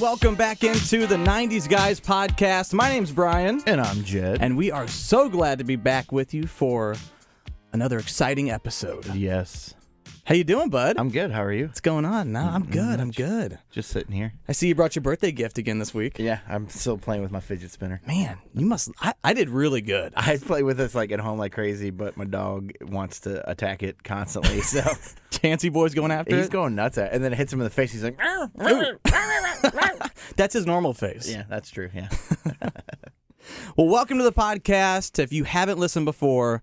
welcome back into the 90's Guyz podcast. My name's Brian. And I'm Jed. And we are so glad to be back with you for another exciting episode. Yes. How you doing, bud? I'm good. How are you? What's going on? No, I'm good. I'm good. Just sitting here. I see you brought your birthday gift again this week. Yeah, I'm still playing with my fidget spinner. Man, you must... I did really good. I play with this at home like crazy, but my dog wants to attack it constantly, so... Chancy boy's going after it? He's going nuts at it, and then it hits him in the face. He's like... That's his normal face. Yeah, that's true, yeah. Well, welcome to the podcast. If you haven't listened before...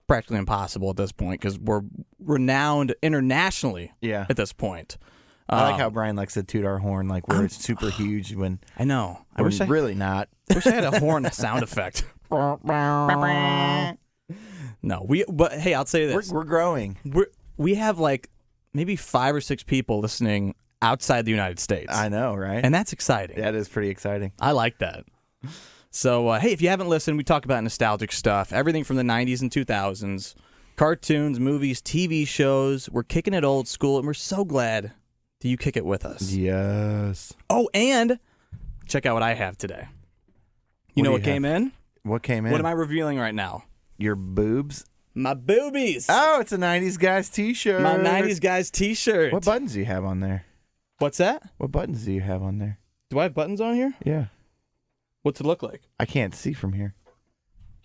practically impossible at this point because we're renowned internationally at this point. I like how Brian likes to toot our horn like we're super huge when I know. we're really not. I wish I had a horn sound effect. No, but hey, I'll say this. We're growing. We have like maybe 5 or 6 people listening outside the United States. I know, right? And that's exciting. That is pretty exciting. I like that. So, hey, if you haven't listened, we talk about nostalgic stuff, everything from the 90s and 2000s, cartoons, movies, TV shows. We're kicking it old school, and we're so glad that you kick it with us. Yes. Oh, and check out what I have today. You know what came in? What came in? What am I revealing right now? Your boobs? My boobies. Oh, it's a 90's Guyz t-shirt. My 90's Guyz t-shirt. What buttons do you have on there? What's that? What buttons do you have on there? Do I have buttons on here? Yeah. What's it look like? I can't see from here.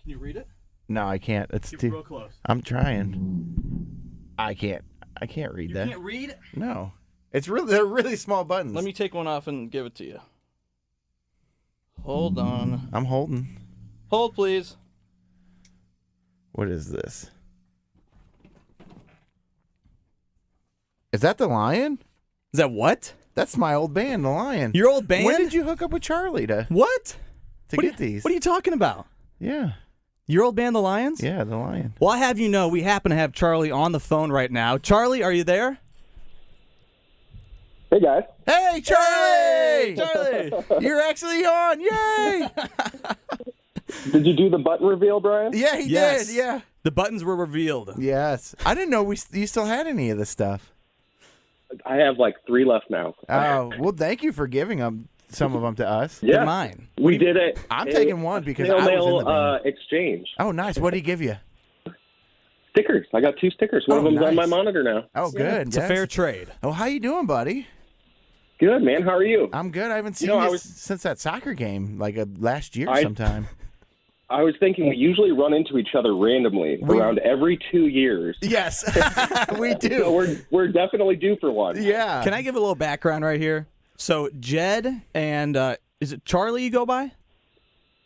Can you read it? No, I can't. It's Get too real close. I'm trying. I can't read that. You can't read? No. They're really small buttons. Let me take one off and give it to you. Hold on. I'm holding. Hold, please. What is this? Is that the Lion? Is that what? That's my old band, the Lion. Your old band? When did you hook up with Charlie to get these? What are you talking about? Yeah. Your old band, the Lions? Yeah, the Lion. Well, I have you know, we happen to have Charlie on the phone right now. Charlie, are you there? Hey, guys. Hey, Charlie! Hey, Charlie! You're actually on! Yay! Did you do the button reveal, Brian? Yeah, he Yes. did. Yeah. The buttons were revealed. Yes. I didn't know you still had any of this stuff. I have like 3 left now. Oh, well, thank you for giving some of them to us. Yeah. They're mine. We did it. I'm taking one because I was in the band. Exchange. Oh, nice. What did he give you? Stickers. I got 2 stickers. One of them's on my nice. monitor now. Oh, good. It's a fair trade. Oh, how you doing, buddy? Good, man. How are you? I'm good. I haven't seen You know, you since that soccer game, like last year sometime. I was thinking we usually run into each other randomly around every 2 years. Yes, we do. So we're definitely due for one. Yeah. Can I give a little background right here? So Jed and is it Charlie you go by?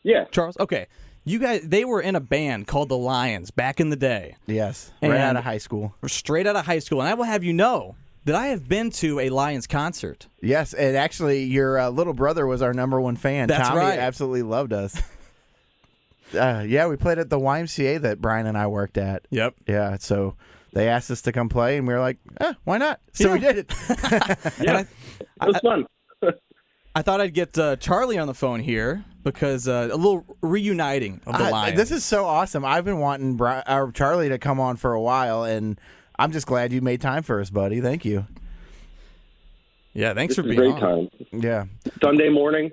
Yeah. Charles? Okay. You guys, they were in a band called the Lions back in the day. Yes, And right out of high school. Straight out of high school. And I will have you know that I have been to a Lions concert. Yes, and actually, your little brother was our #1 fan. That's Tommy right. absolutely loved us. Yeah, we played at the YMCA that Brian and I worked at. Yep. Yeah, so they asked us to come play, and we were like, why not? So we did it. Yeah. It was fun. I thought I'd get Charlie on the phone here because a little reuniting of the Lions. This is so awesome. I've been wanting Charlie to come on for a while, and I'm just glad you made time for us, buddy. Thank you. Yeah, thanks This for is being great on. time. Yeah. Sunday morning,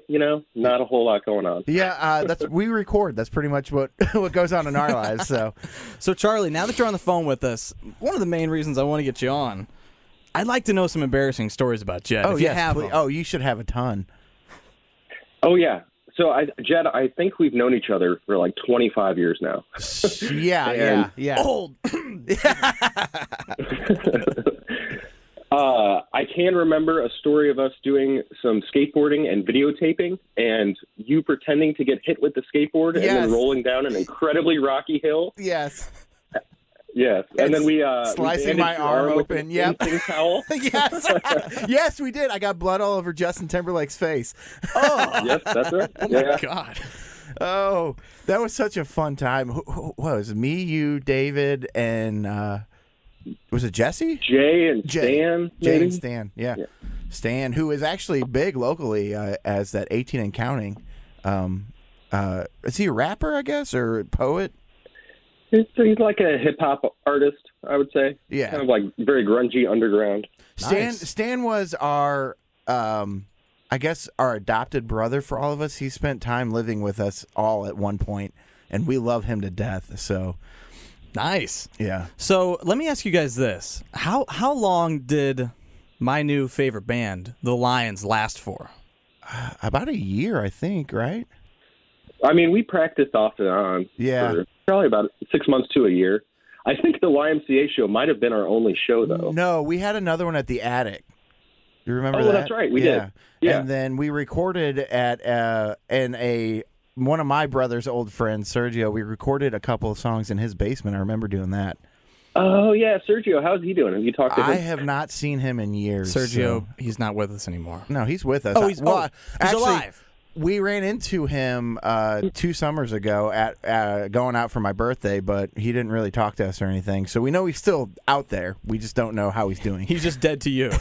not a whole lot going on. Yeah, we record. That's pretty much what goes on in our lives. So Charlie, now that you're on the phone with us, one of the main reasons I want to get you on, I'd like to know some embarrassing stories about Jed. Oh, if you yes, have please. them. Oh, you should have a ton. Oh, yeah. So, Jed, I think we've known each other for like 25 years now. Yeah. Old. I can remember a story of us doing some skateboarding and videotaping, and you pretending to get hit with the skateboard and then rolling down an incredibly rocky hill. Yes. Yes, and then we slicing my arm open. Yep. Towel. Yes. Yes, we did. I got blood all over Justin Timberlake's face. Oh. Yes, that's right. Oh my God. Oh, that was such a fun time. What was it? Me, you, David, and was it Jesse? Jay and Stan. Jay and Stan. Yeah. Stan, who is actually big locally as that 18 and counting. Is he a rapper, I guess, or a poet? He's like a hip-hop artist, I would say. Yeah. Kind of like very grungy underground. Stan was our, I I guess, our adopted brother for all of us. He spent time living with us all at one point, and we love him to death. So nice. Yeah. So let me ask you guys this: how long did my new favorite band, the Lions, last for? About a year, I think. Right? I mean, we practiced off and on for probably about 6 months to a year. I think the YMCA show might have been our only show, though. No, we had another one at the Attic. You remember that? Oh, that's right. We did. Yeah. And then we recorded at one of my brother's old friends, Sergio. We recorded a couple of songs in his basement. I remember doing that. Oh, yeah. Sergio, how's he doing? Have you talked to him? I have not seen him in years. Sergio, he's not with us anymore. No, he's with us. Oh, he's alive. We ran into him 2 summers ago at going out for my birthday, but he didn't really talk to us or anything. So we know he's still out there. We just don't know how he's doing. He's just dead to you.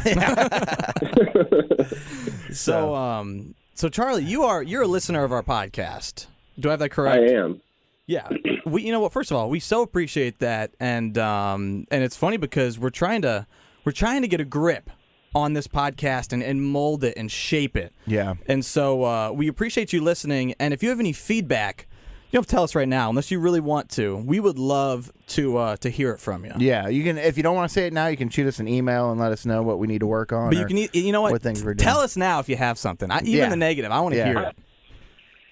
So Charlie, you're a listener of our podcast. Do I have that correct? I am. Yeah. You know what? First of all, we so appreciate that, and it's funny because we're trying to get a grip on this podcast and mold it and shape it. Yeah. And so we appreciate you listening. And if you have any feedback, you don't have to tell us right now unless you really want to. We would love to hear it from you. Yeah, you can. If you don't want to say it now, you can shoot us an email and let us know what we need to work on. But you know what things we're doing. Tell us now if you have something. Even the negative. I want to hear it.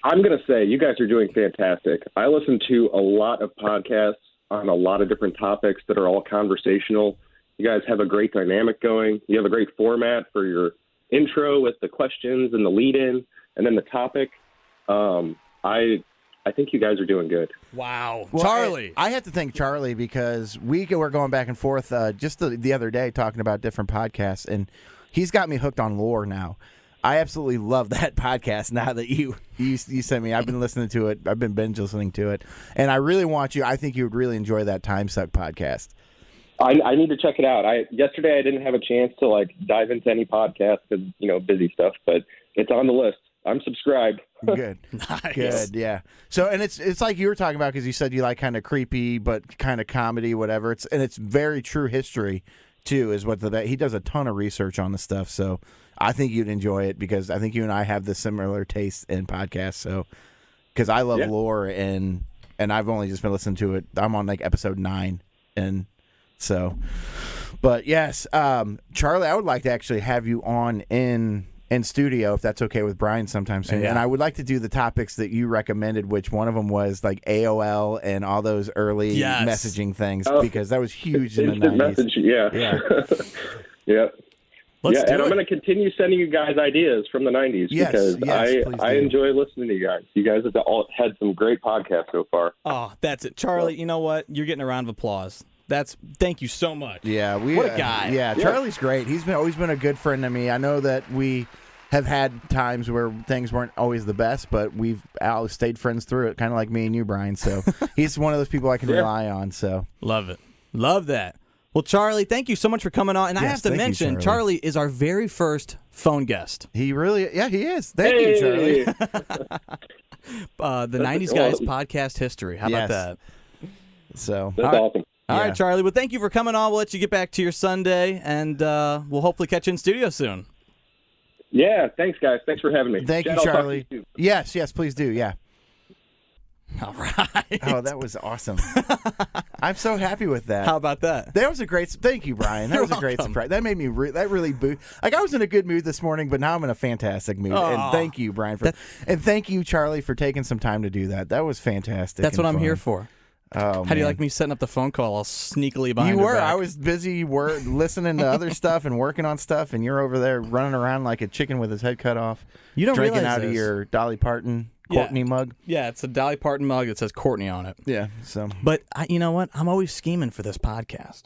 I'm going to say you guys are doing fantastic. I listen to a lot of podcasts on a lot of different topics that are all conversational. You guys have a great dynamic going. You have a great format for your intro with the questions and the lead-in and then the topic. I think you guys are doing good. Wow. Well, Charlie. I have to thank Charlie because we were going back and forth just the other day talking about different podcasts, and he's got me hooked on lore now. I absolutely love that podcast now that you sent me. I've been listening to it. I've been binge listening to it, and I really want you. I think you would really enjoy that Time Suck podcast. I need to check it out. Yesterday I didn't have a chance to dive into any podcast because busy stuff, but it's on the list. I'm subscribed. Good. Nice. Good, yeah. So, and it's like you were talking about because you said you like kind of creepy but kind of comedy, whatever. It's very true history too. Is what he does a ton of research on the stuff. So I think you'd enjoy it because I think you and I have the similar taste in podcasts. So because I love lore and I've only just been listening to it. I'm on episode 9 and. So, but yes, Charlie, I would like to actually have you on in studio if that's okay with Brian sometime soon. Yeah. And I would like to do the topics that you recommended, which one of them was AOL and all those early messaging things because that was huge in the 90s. Message, yeah. Yeah. Let's do and it. I'm going to continue sending you guys ideas from the 90s because I enjoy listening to you guys. You guys have all had some great podcasts so far. Oh, that's it. Charlie, you know what? You're getting a round of applause. Thank you so much. Yeah, what a guy. Yeah, Charlie's great. He's always been a good friend to me. I know that we have had times where things weren't always the best, but we've stayed friends through it, kind of like me and you, Brian. So he's one of those people I can rely on. So love it. Love that. Well, Charlie, thank you so much for coming on. And I have to mention, Charlie is our very first phone guest. He really, he is. Thank you, Charlie. The 90's Guys podcast history. How about that? So that's awesome. All right, Charlie. Well, thank you for coming on. We'll let you get back to your Sunday, and we'll hopefully catch you in studio soon. Yeah, thanks, guys. Thanks for having me. Thank you, I'll Charlie. talk to you soon. Yes, please do. Yeah. All right. Oh, that was awesome. I'm so happy with that. How about that? That was a great. Thank you, Brian. That was a great surprise. That made me. That really boost. I was in a good mood this morning, but now I'm in a fantastic mood. Oh, and thank you, Brian, and thank you, Charlie, for taking some time to do that. That was fantastic. That's what I'm fun. here for. Oh, How do you like me setting up the phone call all sneakily behind You her were. back? I was busy listening to other stuff and working on stuff, and you're over there running around like a chicken with his head cut off. You don't drinking realize out of this. your Dolly Parton Courtney mug. Yeah, it's a Dolly Parton mug that says Courtney on it. Yeah. So, but you know what? I'm always scheming for this podcast.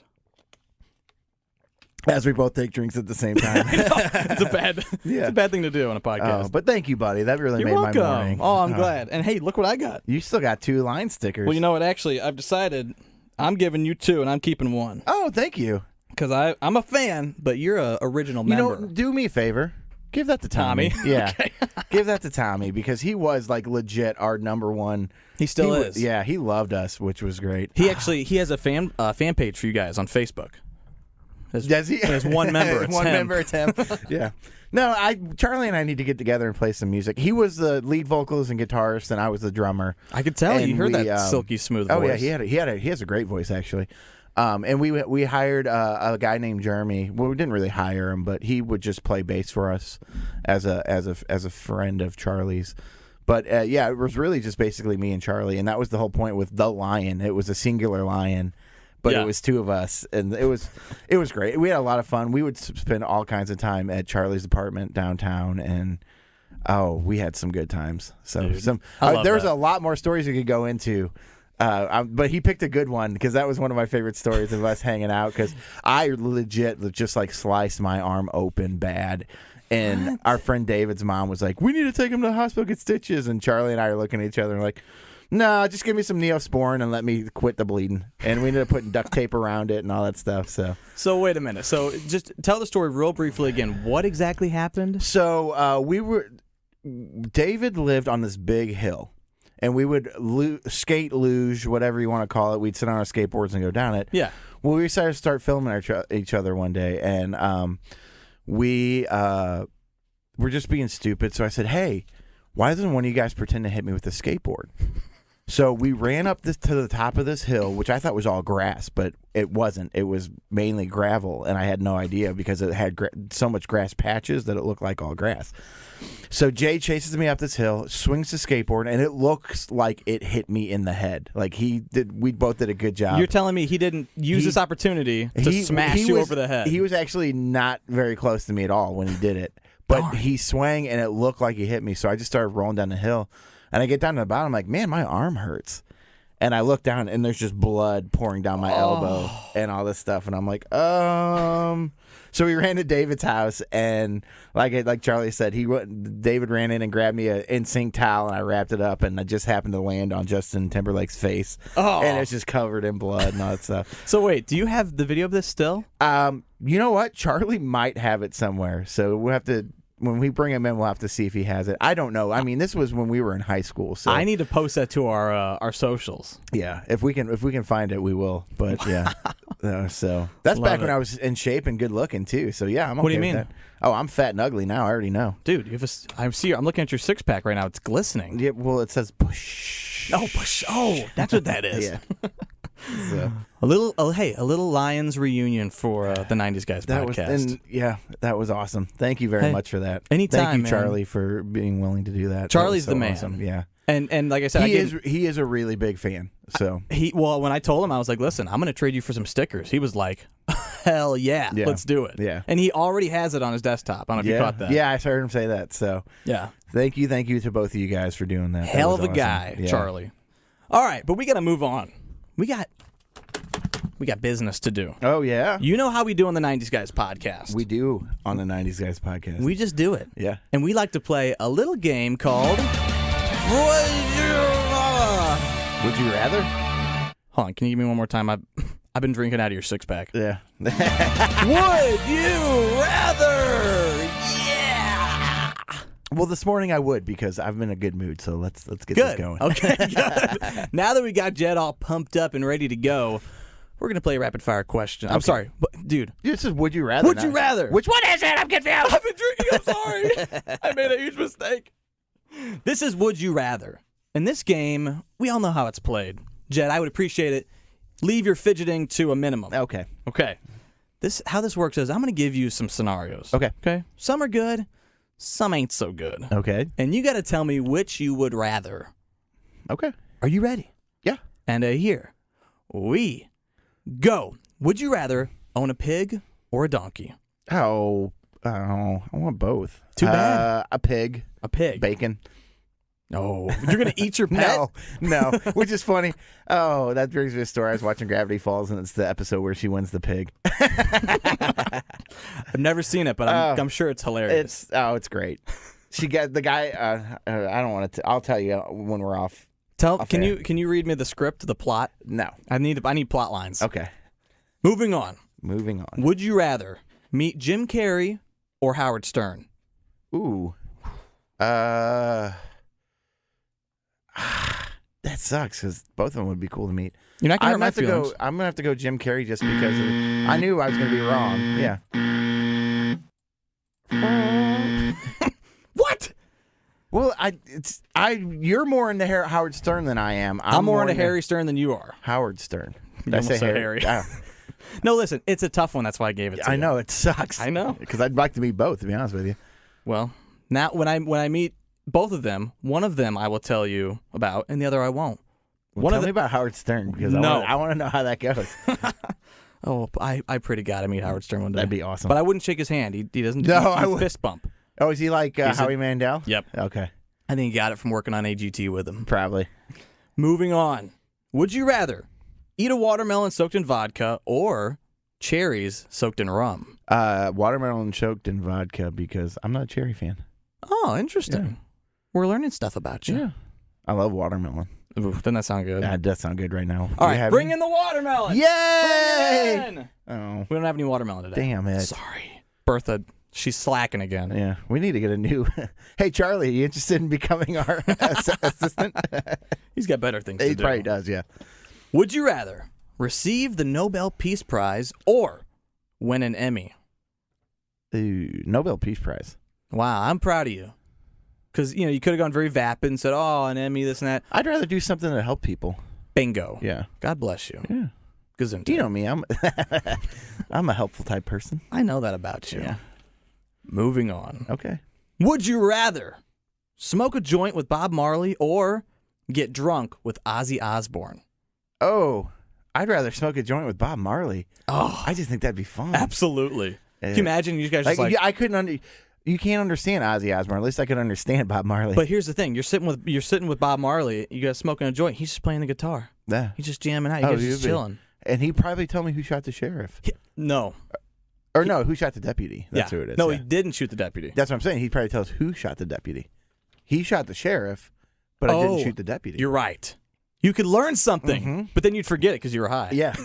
As we both take drinks at the same time. It's a bad thing to do on a podcast. Oh, but thank you, buddy. That really You're made welcome. my morning. Oh, I'm glad. And hey, look what I got. You still got 2 line stickers. Well, you know what? Actually, I've decided I'm giving you 2 and I'm keeping 1. Oh, thank you. Because I'm a fan, but you're a original member. Do me a favor. Give that to Tommy. Yeah. Okay. Give that to Tommy because he was legit our number one. He still is. Yeah, he loved us, which was great. He has a fan page for you guys on Facebook. There's, There's one member. It's one him. member. It's him. Yeah. No, Charlie and I need to get together and play some music. He was the lead vocalist and guitarist, and I was the drummer. I could tell. And you heard that silky smooth voice. Oh yeah, he has a great voice actually. And we hired a guy named Jeremy. Well, we didn't really hire him, but he would just play bass for us as a friend of Charlie's. But yeah, it was really just basically me and Charlie, and that was the whole point with the Lion. It was a singular lion, but it was two of us, and it was great. We had a lot of fun. We would spend all kinds of time at Charlie's apartment downtown, and we had some good times. So Dude, there's a lot more stories we could go into. But he picked a good one because that was one of my favorite stories of us hanging out, because I legit just like sliced my arm open bad. And our friend David's mom was like, "We need to take him to the hospital, get stitches." And Charlie and I are looking at each other and like, "No, just give me some Neosporin and let me quit the bleeding." And we ended up putting duct tape around it and all that stuff. So wait a minute. So just tell the story real briefly again. What exactly happened? So David lived on this big hill. And we would skate, luge, whatever you want to call it. We'd sit on our skateboards and go down it. Yeah. Well, we decided to start filming each other one day, and we were just being stupid. So I said, "Hey, why doesn't one of you guys pretend to hit me with a skateboard?" So we ran up to the top of this hill, which I thought was all grass, but it wasn't. It was mainly gravel, and I had no idea because it had so much grass patches that it looked like all grass. So Jay chases me up this hill, swings the skateboard, and it looks like it hit me in the head. Like we both did a good job. You're telling me he didn't use this opportunity to smash you over the head? He was actually not very close to me at all when he did it. But he swang, and it looked like he hit me. So I just started rolling down the hill. And I get down to the bottom, I'm like, man, my arm hurts. And I look down, and there's just blood pouring down my elbow and all this stuff. And I'm like, So we ran to David's house, and like Charlie said, David ran in and grabbed me an NSYNC towel, and I wrapped it up, and I just happened to land on Justin Timberlake's face. And it's just covered in blood and all that stuff. So wait, do you have the video of this still? You know what? Charlie might have it somewhere. So we'll have to... When we bring him in, we'll have to see if he has it. I don't know. I mean, this was when we were in high school. So I need to post that to our socials. Yeah, if we can find it, we will. But yeah, so that's back when I was in shape and good looking too. So yeah, I'm okay. What do you with mean? That. Oh, I'm fat and ugly now. I already know, dude. I'm looking at your 6-pack right now. It's glistening. Yeah, well, it says push. Oh, push. Oh, that's what that is. Yeah. So. A little Lions reunion for the 90's Guys podcast. That was awesome. Thank you very much for that. Anytime, Thank you, man. Charlie, for being willing to do that. Charlie's that was so the man. Awesome. Yeah. And like I said, he is a really big fan. So when I told him, I was like, listen, I'm going to trade you for some stickers. He was like, hell yeah, let's do it. Yeah. And he already has it on his desktop. I don't know if you caught that. Yeah, I heard him say that. So yeah. Thank you to both of you guys for doing that. Hell of a awesome. guy, Yeah. Charlie. All right, but we got to move on. We got business to do. Oh, yeah? You know how we do on the 90's Guys podcast. We do on the 90's Guys podcast. We just do it. Yeah. And we like to play a little game called Would You Rather? Hold on, can you give me one more time? I've been drinking out of your 6-pack. Yeah. Would you rather? Yeah. Well, this morning I would, because I'm in a good mood, so let's get this going. Okay, good. Now that we got Jed all pumped up and ready to go, we're going to play a rapid-fire question. I'm sorry, but, dude. This is Would You Rather. Would you rather? Which one is it? I'm confused. I've been drinking. I'm sorry. I made a huge mistake. This is Would You Rather. In this game, we all know how it's played. Jed, I would appreciate it. Leave your fidgeting to a minimum. Okay. How this works is I'm going to give you some scenarios. Okay. Some are good. Some ain't so good. Okay. And you got to tell me which you would rather. Okay. Are you ready? Yeah. And here we go. Would you rather own a pig or a donkey? Oh, I want both. Too bad. A pig. A pig. Bacon. No. You're going to eat your pet? No. Which is funny. Oh, that brings me to a story. I was watching Gravity Falls, and it's the episode where she wins the pig. I've never seen it, but I'm sure it's hilarious. It's great. She got the guy. I don't want to. I'll tell you when we're off. Can you read me the script, the plot? No. I need plot lines. Okay. Moving on. Would you rather meet Jim Carrey or Howard Stern? Ooh. That sucks because both of them would be cool to meet. You're not gonna hurt my I'm feelings. gonna have to go Jim Carrey just because I knew I was gonna be wrong. Yeah. What? Well, you're more into Howard Stern than I am. I'm more into Harry Stern than you are. Howard Stern. Did You I say almost said Harry? Harry. No, listen, it's a tough one. That's why I gave it to you. I know it sucks. I know. Because I'd like to meet both. To be honest with you. Well, now when I meet both of them, one of them I will tell you about, and the other I won't. Well, tell me about Howard Stern because I want to know how that goes. Oh, I pretty gotta meet Howard Stern one day. That'd be awesome. But I wouldn't shake his hand. He doesn't. No, I I would fist bump. Oh, is he like Howie Mandel? Yep. Okay. I think he got it from working on AGT with him. Probably. Moving on. Would you rather eat a watermelon soaked in vodka or cherries soaked in rum? Watermelon soaked in vodka because I'm not a cherry fan. Oh, interesting. Yeah. We're learning stuff about you. Yeah. I love watermelon. Ooh, doesn't that sound good? That does sound good right now. All right, bring in the watermelon. Yay! Bring it in. Oh, We don't have any watermelon today. damn it. Sorry. Bertha, she's slacking again. Yeah, we need to get a new. Hey, Charlie, you interested in becoming our assistant? He's got better things to He do. probably does, yeah. Would you rather receive the Nobel Peace Prize or win an Emmy? Ooh, Nobel Peace Prize. Wow, I'm proud of you. Because, you could have gone very vapid and said, oh, an Emmy, this and that. I'd rather do something to help people. Bingo. Yeah. God bless you. Yeah. Gesundheit. You know me. I'm a helpful type person. I know that about you. Yeah. Moving on. Okay. Would you rather smoke a joint with Bob Marley or get drunk with Ozzy Osbourne? Oh, I'd rather smoke a joint with Bob Marley. Oh, I just think that'd be fun. Absolutely. Can you imagine you guys just like... I couldn't you can't understand Ozzy Osbourne. At least I could understand Bob Marley. But here's the thing: you're sitting with Bob Marley. You guys smoking a joint. He's just playing the guitar. Yeah. He's just jamming out. You guys just chilling. And he'd probably tell me who shot the sheriff. No. Or no, who shot the deputy. That's yeah. who it is. No, yeah. he didn't shoot the deputy. That's what I'm saying. He'd probably tell us who shot the deputy. He shot the sheriff, but I didn't shoot the deputy. You're right. You could learn something, but then you'd forget it because you were high. Yeah.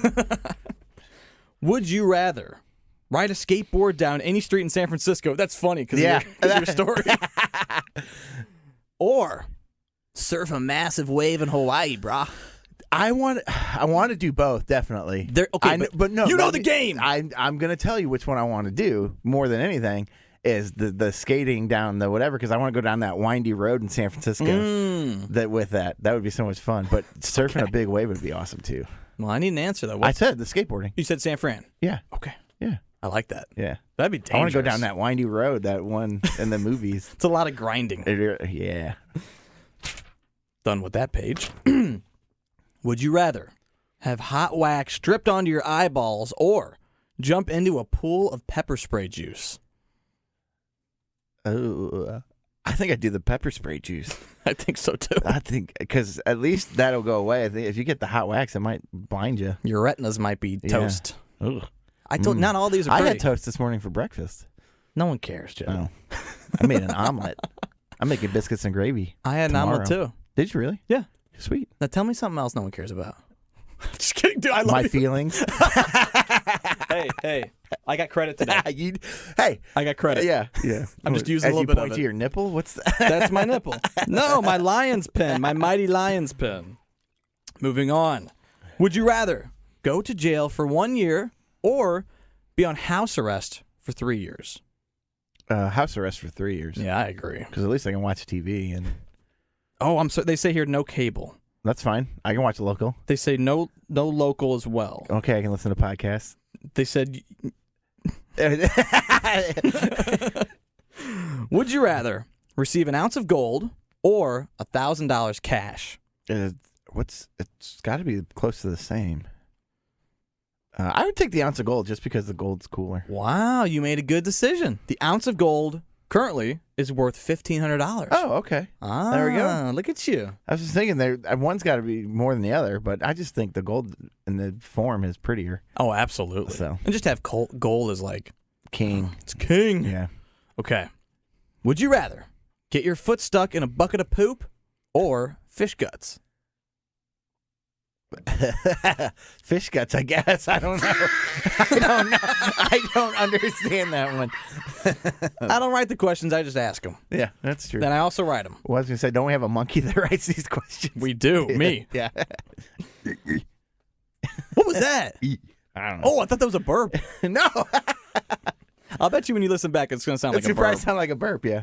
Would you rather ride a skateboard down any street in San Francisco? That's funny because of your story. Or surf a massive wave in Hawaii, brah. I want to do both, definitely. But no, you know the game. I'm going to tell you which one I want to do more than anything is the skating down the whatever, because I want to go down that windy road in San Francisco. That would be so much fun. But surfing a big wave would be awesome too. Well, I need an answer though. I said the skateboarding. You said San Fran. Yeah. Okay. Yeah. I like that. Yeah. That'd be dangerous. I want to go down that windy road, that one in the movies. It's a lot of grinding. Yeah. Done with that page. Would you rather have hot wax stripped onto your eyeballs or jump into a pool of pepper spray juice? Oh, I think I'd do the pepper spray juice. I think so too. I think because at least that'll go away. I think if you get the hot wax, it might blind you. Your retinas might be toast. Ugh. I told not all these are pretty. I had toast this morning for breakfast. No one cares, Joe. No. I made an omelet. I'm making biscuits and gravy. I had tomorrow. an omelet too. Did you really? Yeah. Sweet. Now tell me something else no one cares about. Just kidding, dude. I love my you. feelings. Hey, I got credit today. I got credit. Yeah. I'm just using a little bit of it. To your nipple? What's that? That's my nipple. No, my lion's pin, my mighty lion's pin. Moving on. Would you rather go to jail for 1 year or be on house arrest for 3 years? House arrest for 3 years. Yeah, I agree. Because at least I can watch TV and. Oh, they say here no cable. That's fine. I can watch the local. They say no local as well. Okay, I can listen to podcasts. They said. Would you rather receive an ounce of gold or $1,000 cash? It's got to be close to the same. I would take the ounce of gold just because the gold's cooler. Wow, you made a good decision. The ounce of gold currently is worth $1,500. Oh, okay. There we go. Look at you. I was just thinking one's got to be more than the other, but I just think the gold in the form is prettier. Oh, absolutely. So. And just have gold is like king. It's king. Yeah. Okay. Would you rather get your foot stuck in a bucket of poop or fish guts? Fish guts, I guess. I don't know. I don't understand that one. I don't write the questions. I just ask them. Yeah, that's true. Then I also write them. Well, I was going to say, don't we have a monkey that writes these questions? We do. Me. Yeah. What was that? I don't know. Oh, I thought that was a burp. No. I'll bet you when you listen back, it's going to sound like a burp. It probably sound like a burp, yeah.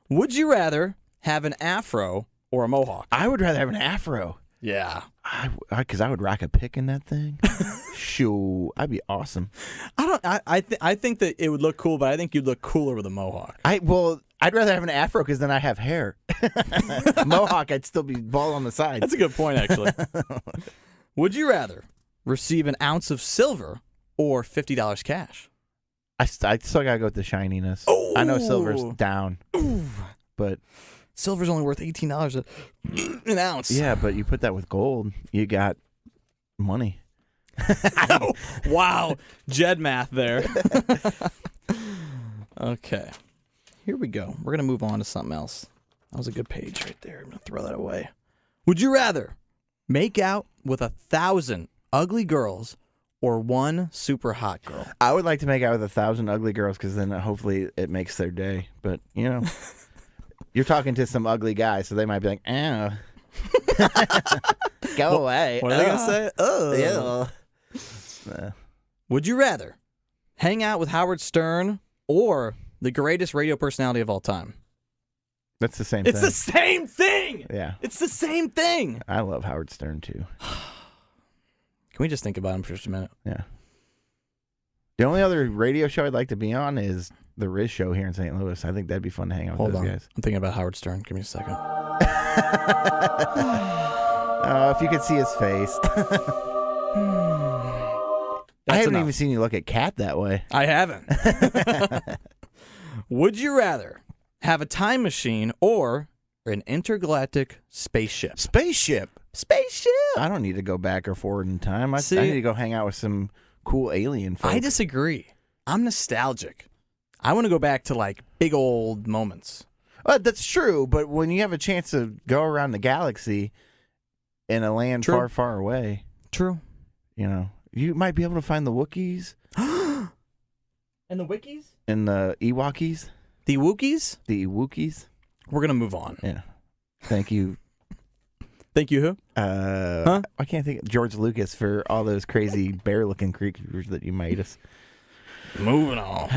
Would you rather have an afro or a mohawk? I would rather have an afro. Yeah. Because I would rock a pick in that thing. Shoo, I'd be awesome. I think that it would look cool, but I think you'd look cooler with a mohawk. I'd rather have an afro because then I have hair. Mohawk, I'd still be bald on the sides. That's a good point, actually. Would you rather receive an ounce of silver or $50 cash? I still gotta go with the shininess. Ooh. I know silver's down, but silver's only worth $18 an ounce. Yeah, but you put that with gold, you got money. Oh, wow, Jed math there. Okay, here we go. We're gonna move on to something else. That was a good page right there. I'm gonna throw that away. Would you rather make out with 1,000 ugly girls or one super hot girl? I would like to make out with 1,000 ugly girls because then hopefully it makes their day. But, you're talking to some ugly guys, so they might be like, oh. Go away. What are they going to say? Oh. Would you rather hang out with Howard Stern or the greatest radio personality of all time? That's the same thing. It's the same thing. Yeah. It's the same thing. I love Howard Stern, too. Can we just think about him for just a minute? Yeah. The only other radio show I'd like to be on is the Riz Show here in St. Louis. I think that'd be fun to hang out with those guys. I'm thinking about Howard Stern. Give me a second. Oh, if you could see his face. I haven't even seen you look at Kat that way. I haven't. Would you rather have a time machine or an intergalactic spaceship? Spaceship. I don't need to go back or forward in time. I need to go hang out with some cool alien folks. I disagree. I'm nostalgic. I want to go back to like big old moments. That's true, but when you have a chance to go around the galaxy in a land far, far away. True. You might be able to find the Wookiees. And the Wikis? And the Ewokis. The Wookiees? The Wookiees. We're going to move on. Yeah. Thank you. Thank you who? I can't think of George Lucas for all those crazy bear-looking creatures that you made us. Moving on.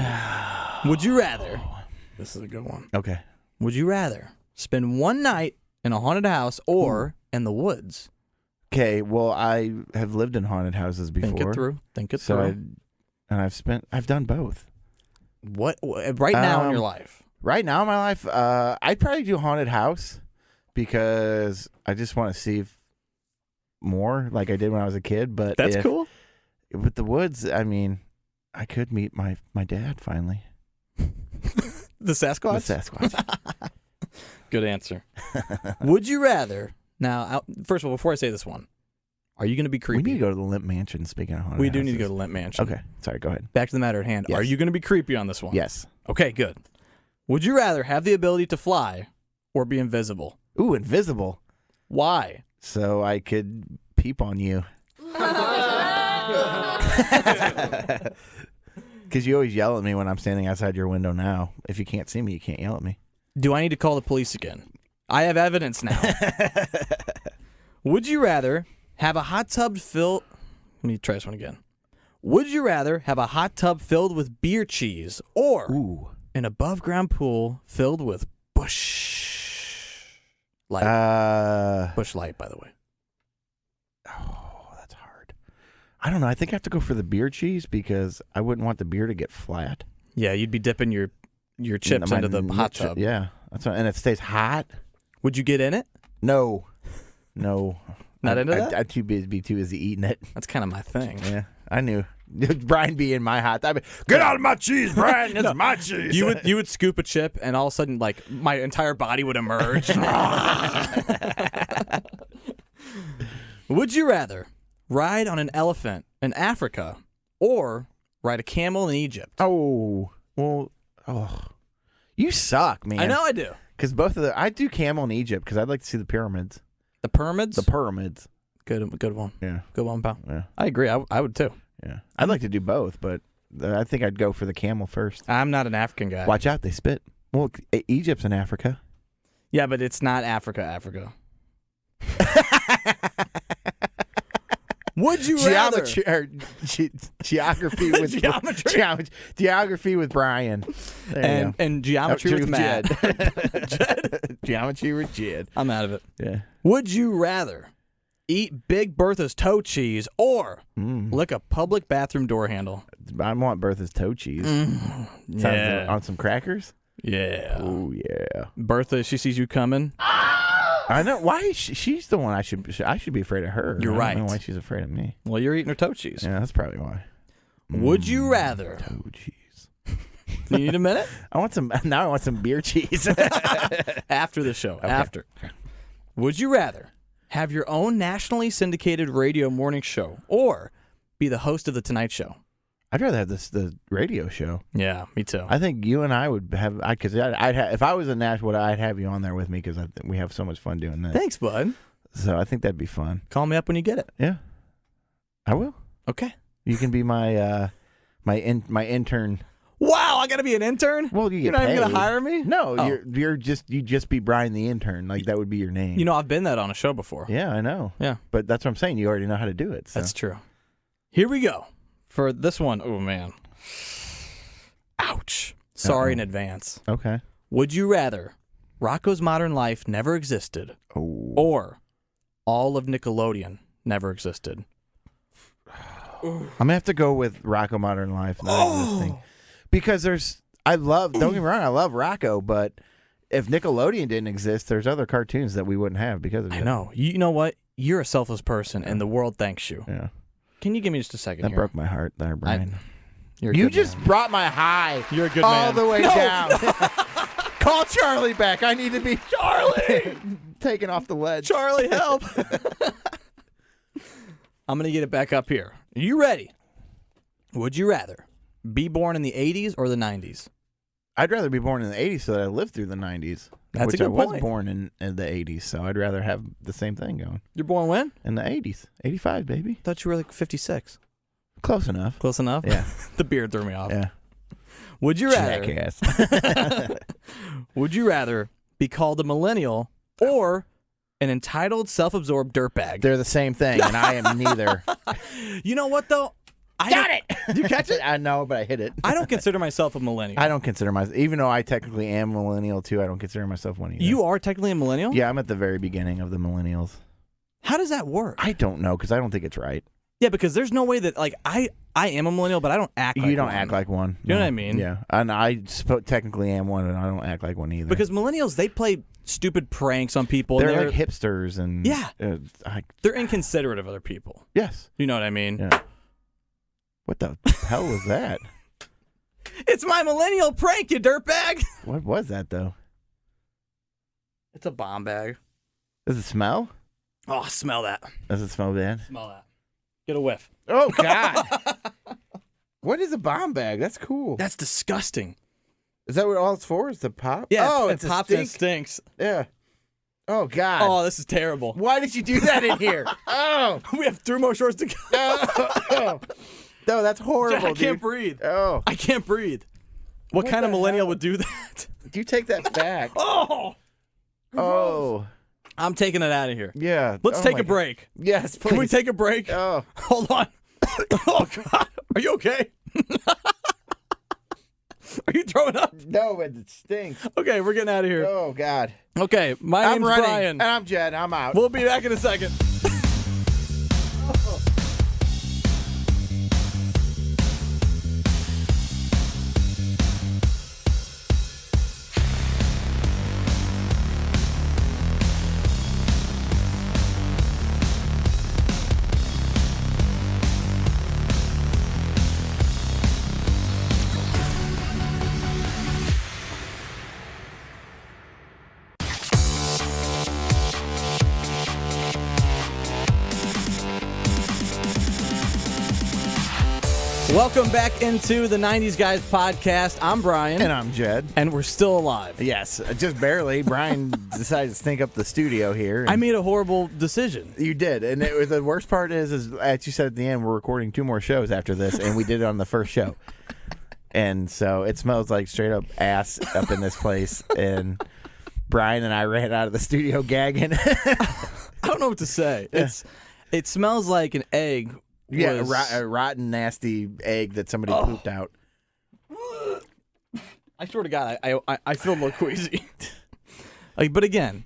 Would you rather... This is a good one. Okay. Would you rather spend one night in a haunted house or in the woods? Okay, well, I have lived in haunted houses before. Think it through. I've done both. What right now in your life? Right now in my life, I'd probably do haunted house because I just want to see more like I did when I was a kid. But that's cool. With the woods, I mean, I could meet my dad finally. The Sasquatch? The Sasquatch. Good answer. Would you rather... Now, first of all, before I say this one, are you going to be creepy? We need to go to the Limp Mansion, speaking of haunted We do houses. need to go to the Limp Mansion. Okay. Sorry, go ahead. Back to the matter at hand. Yes. Are you going to be creepy on this one? Yes. Okay, good. Would you rather have the ability to fly or be invisible? Ooh, invisible. Why? So I could peep on you. Because you always yell at me when I'm standing outside your window now. If you can't see me, you can't yell at me. Do I need to call the police again? I have evidence now. Would you rather have a hot tub filled... Let me try this one again. Would you rather have a hot tub filled with beer cheese or an above-ground pool filled with Busch Light? Busch Light, by the way. Oh, that's hard. I don't know. I think I have to go for the beer cheese because I wouldn't want the beer to get flat. Yeah, you'd be dipping your chips into the hot tub. Yeah, that's right. And it stays hot. Would you get in it? No. Not into that? I'd too busy eating it. That's kind of my thing. Yeah, I knew. Brian be in my hot tub. Get out of my cheese, Brian. It's my cheese. You would scoop a chip, and all of a sudden, like, my entire body would emerge. Would you rather ride on an elephant in Africa or ride a camel in Egypt? Oh, well, you suck, man. I know I do. Because I do camel in Egypt because I'd like to see the pyramids. The pyramids? The pyramids. Good one. Yeah. Good one, pal. Yeah. I agree. I would too. Yeah. I'd like to do both, but I think I'd go for the camel first. I'm not an African guy. Watch out, they spit. Well, Egypt's in Africa. Yeah, but it's not Africa. Would you rather geography with geography with Brian and geometry with Matt? Jed. Geometry with Jed. I'm out of it. Yeah. Would you rather eat Big Bertha's toe cheese or lick a public bathroom door handle? I want Bertha's toe cheese. Yeah. On some crackers. Yeah. Oh yeah. Bertha, she sees you coming. I know. Why is she's the one I should be afraid of her. You're right. I don't know why she's afraid of me. Well, you're eating her toe cheese. Yeah, that's probably why. Would you rather? Toe cheese. You need a minute? I want some beer cheese. After the show. Okay. After. Would you rather have your own nationally syndicated radio morning show or be the host of The Tonight Show? I'd rather have the radio show. Yeah, me too. I think you and I would have, because if I was in Nashville, I'd have you on there with me because we have so much fun doing that. Thanks, bud. So I think that'd be fun. Call me up when you get it. Yeah, I will. Okay. You can be my intern. Wow, I gotta be an intern? Well, you're not even gonna hire me? No, Oh. you just be Brian the intern. Like that would be your name. You know, I've been that on a show before. Yeah, I know. Yeah. But that's what I'm saying. You already know how to do it. So. That's true. Here we go. For this one, oh man. Ouch. Sorry in advance. Okay. Would you rather Rocco's Modern Life never existed Oh. or all of Nickelodeon never existed? I'm gonna have to go with Rocco Modern Life not existing. Because don't get me wrong, I love Rocco, but if Nickelodeon didn't exist, there's other cartoons that we wouldn't have because of it. I know. You know what? You're a selfless person, and the world thanks you. Yeah. Can you give me just a second That here? broke my heart there, Brian. You're a You good just man. brought my high You're a good all man. the way No. down. Call Charlie back. I need to be Charlie! taken off the ledge. Charlie, help! I'm going to get it back up here. Are you ready? Would you rather be born in the 80s or the 90s? I'd rather be born in the 80s so that I lived through the 90s. That's which a good I was point. born in the 80s, so I'd rather have the same thing going. You're born when? In the 80s. 85, baby. Thought you were like 56. Close enough. Close enough? Yeah. The beard threw me off. Yeah. Would you rather? Jackass. Would you rather be called a millennial or an entitled, self-absorbed dirtbag? They're the same thing, and I am neither. You know what, though? Got it! Did you catch it? I know, but I hit it. I don't consider myself a millennial. I don't consider myself, even though I technically am a millennial too, I don't consider myself one either. You are technically a millennial? Yeah, I'm at the very beginning of the millennials. How does that work? I don't know, because I don't think it's right. Yeah, because there's no way that, like, I am a millennial, but I don't act like one. You don't act like one. You know what I mean? Yeah. And I technically am one, and I don't act like one either. Because millennials, they play stupid pranks on people. they're and like hipsters and... Yeah. They're inconsiderate of other people. Yes. You know what I mean? Yeah. What the hell was that? It's my millennial prank, you dirtbag! What was that, though? It's a bomb bag. Does it smell? Oh, smell that. Does it smell bad? Smell that. Get a whiff. Oh, God. What is a bomb bag? That's cool. That's disgusting. Is that what all it's for? Is to pop? Yeah, Oh, it it's pops a and it stink. stinks. Yeah. Oh, God. Oh, this is terrible. Why did you do that in here? Oh. We have 3 more shorts to go. Oh. No, that's horrible, I can't dude. breathe. Oh. I can't breathe. What kind of the millennial hell? would do that? Do you take that back? Oh! Oh. I'm taking it out of here. Yeah. Let's Oh take my a break. God. Yes, please. Can we take a break? Oh. Hold on. Oh, God. Are you okay? Are you throwing up? No, it stinks. Okay, we're getting out of here. Oh, God. Okay, my I'm name's running. Brian. And I'm Jed. I'm out. We'll be back in a second. Welcome back into the 90s Guys podcast. I'm Brian. And I'm Jed. And we're still alive. Yes, just barely. Brian decided to stink up the studio here. I made a horrible decision. You did. And the worst part is, as you said at the end, we're recording 2 more shows after this, and we did it on the first show. And so it smells like straight up ass up in this place. And Brian and I ran out of the studio gagging. I don't know what to say. It smells like an egg. Yeah, a rotten, nasty egg that somebody pooped out. I swear to God, I feel a little queasy. But again,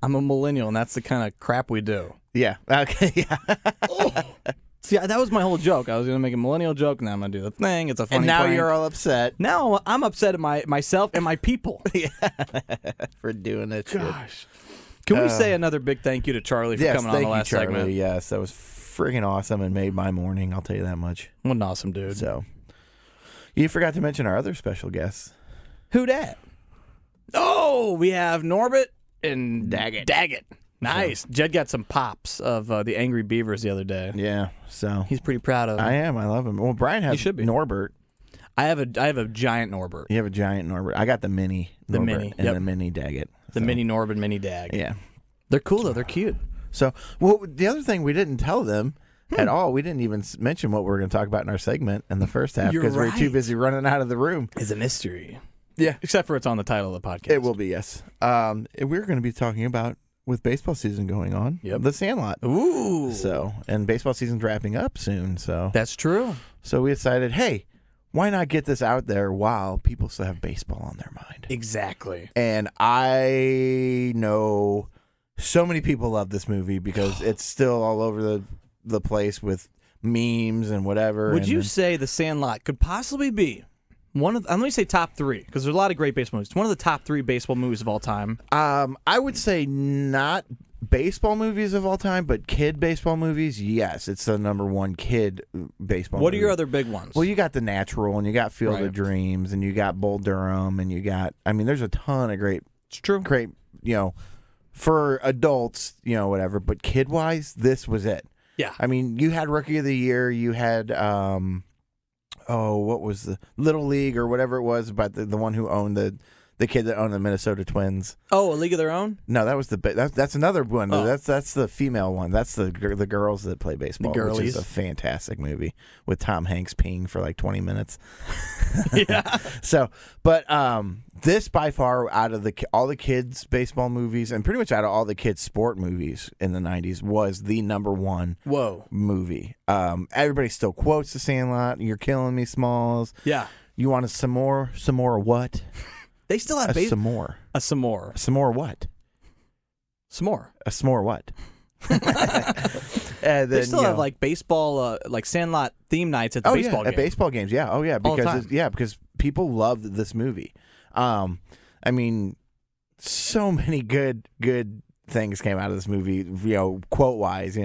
I'm a millennial, and that's the kind of crap we do. Yeah. Okay. Yeah. See, that was my whole joke. I was going to make a millennial joke, and now I'm going to do the thing. It's a funny And now prank. you're all upset. Now I'm upset at myself and my people. Yeah. For doing it. Gosh. Can we say another big thank you to Charlie for coming on the last Charlie. segment? Yes, that was friggin' awesome and made my morning. I'll tell you that much. What an awesome dude. So, you forgot to mention our other special guests. Who dat? Oh, we have Norbit and Daggett. Nice. Jed got some pops of the Angry Beavers the other day. Yeah, so He's pretty proud of him. I am. I love him. Well, Brian has He should be. Norbert. I have a giant Norbert. You have a giant Norbert. I got the mini Norbert mini, and yep. the mini Daggett. The mini Norbit, mini Dag. Yeah. They're cool though. They're cute. So, well, the other thing we didn't tell them at all, we didn't even mention what we were going to talk about in our segment in the first half You're because we were too right. busy running out of the room. It's a mystery. Yeah. Except for it's on the title of the podcast. It will be, yes. We're going to be talking about, with baseball season going on, the Sandlot. Ooh. So, and baseball season's wrapping up soon. So That's true. So we decided, hey, why not get this out there while people still have baseball on their mind? Exactly. And I know so many people love this movie because it's still all over the place with memes and whatever. Would you say The Sandlot could possibly be one of, let me say top 3, because there's a lot of great baseball movies. It's one of the top 3 baseball movies of all time. I would say not baseball movies of all time, but kid baseball movies. Yes, it's the number 1 kid baseball What movie. are your other big ones? Well, you got The Natural, and you got Field Right. of Dreams, and you got Bull Durham, and you got, I mean, there's a ton of great, It's true. for adults, whatever. But kid-wise, this was it. Yeah. I mean, you had Rookie of the Year, you had, what was the Little League or whatever it was, about the one who owned the kid that owned the Minnesota Twins. Oh, A League of Their Own? No, that was that's another one. Oh. That's the female one. That's the girls that play baseball, The which girlies. is a fantastic movie with Tom Hanks peeing for like 20 minutes. Yeah. So, but this by far out of all the kids baseball movies and pretty much out of all the kids sport movies in the 90s was the number 1 Whoa. movie. Everybody still quotes The Sandlot. You're killing me, Smalls. Yeah. You want some more? Some more what? They still have Some more. a s'more. Some more what? S'more. A s'more what? They still have like baseball, like Sandlot theme nights at the baseball at game. baseball games. Yeah. Oh yeah. All the Because time. because people loved this movie. I mean, so many good things came out of this movie. Quote wise.